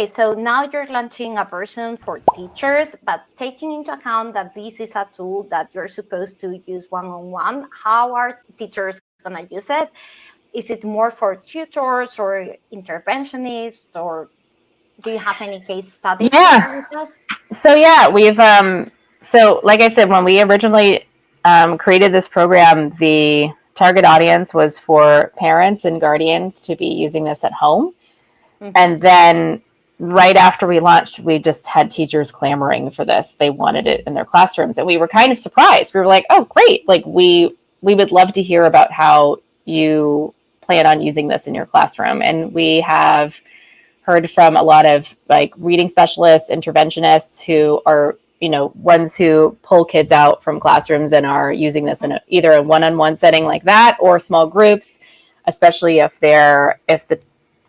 Okay, so now you're launching a version for teachers, but taking into account that this is a tool that you're supposed to use one-on-one, how are teachers going to use it? Is it more for tutors or interventionists, or do you have any case studies to share with us? So yeah, we've so like I said, when we originally created this program, the target audience was for parents and guardians to be using this at home. Mm-hmm. And then right after we launched, we just had teachers clamoring for this. They wanted it in their classrooms, and we were kind of surprised. We were like, oh, great. Like we would love to hear about how you plan on using this in your classroom. And we have heard from a lot of like reading specialists, interventionists who are, ones who pull kids out from classrooms and are using this in either a one-on-one setting like that or small groups, especially if the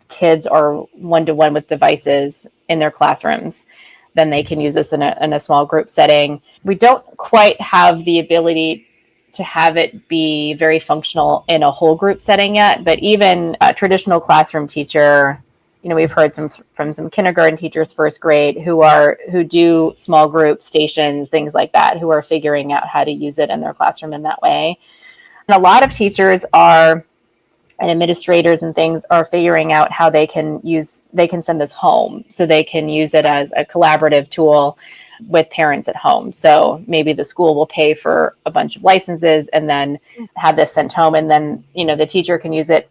kids are one-to-one with devices in their classrooms, then they can use this in a small group setting. We don't quite have the ability to have it be very functional in a whole group setting yet, but even a traditional classroom teacher, we've heard from some kindergarten teachers, first grade, who do small group stations, things like that, who are figuring out how to use it in their classroom in that way. And a lot of teachers and administrators and things are figuring out how they can send this home, so they can use it as a collaborative tool with parents at home. So maybe the school will pay for a bunch of licenses and then have this sent home, and then the teacher can use it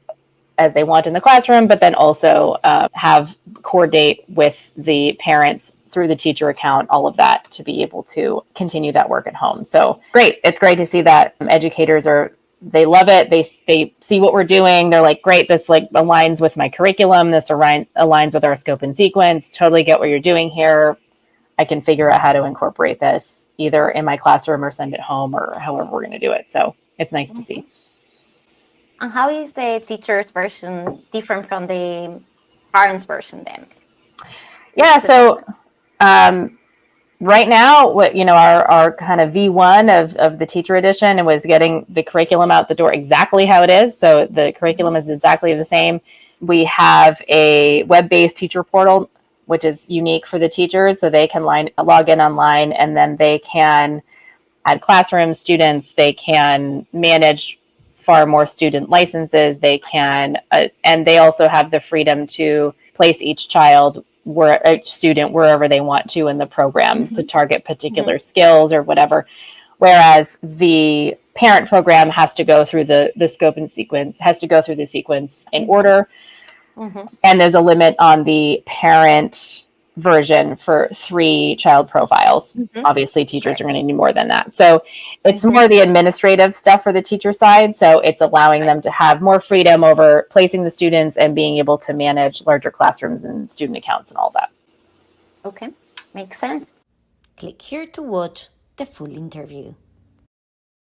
as they want in the classroom, but then also have coordinate with the parents through the teacher account, all of that, to be able to continue that work at home. So great. It's great to see that educators they love it. They see what we're doing. They're like, great, this like aligns with my curriculum. This aligns with our scope and sequence. Totally get what you're doing here. I can figure out how to incorporate this either in my classroom or send it home or however we're going to do it. So it's nice to see. And how is the teacher's version different from the parents' version then? Yeah, so right now, our kind of V1 of the teacher edition, it was getting the curriculum out the door exactly how it is. So the curriculum is exactly the same. We have a web-based teacher portal, which is unique for the teachers. So they can log in online, and then they can add classroom students. They can manage far more student licenses. They can, and they also have the freedom to place each child student wherever they want to in the program, to target particular skills or whatever. Whereas the parent program has to go through the scope and sequence, has to go through the sequence in order. And there's a limit on the parent version for 3 child profiles. Obviously, teachers are going to need more than that. So it's more the administrative stuff for the teacher side. So it's allowing them to have more freedom over placing the students and being able to manage larger classrooms and student accounts and all that. Okay, makes sense. Click here to watch the full interview.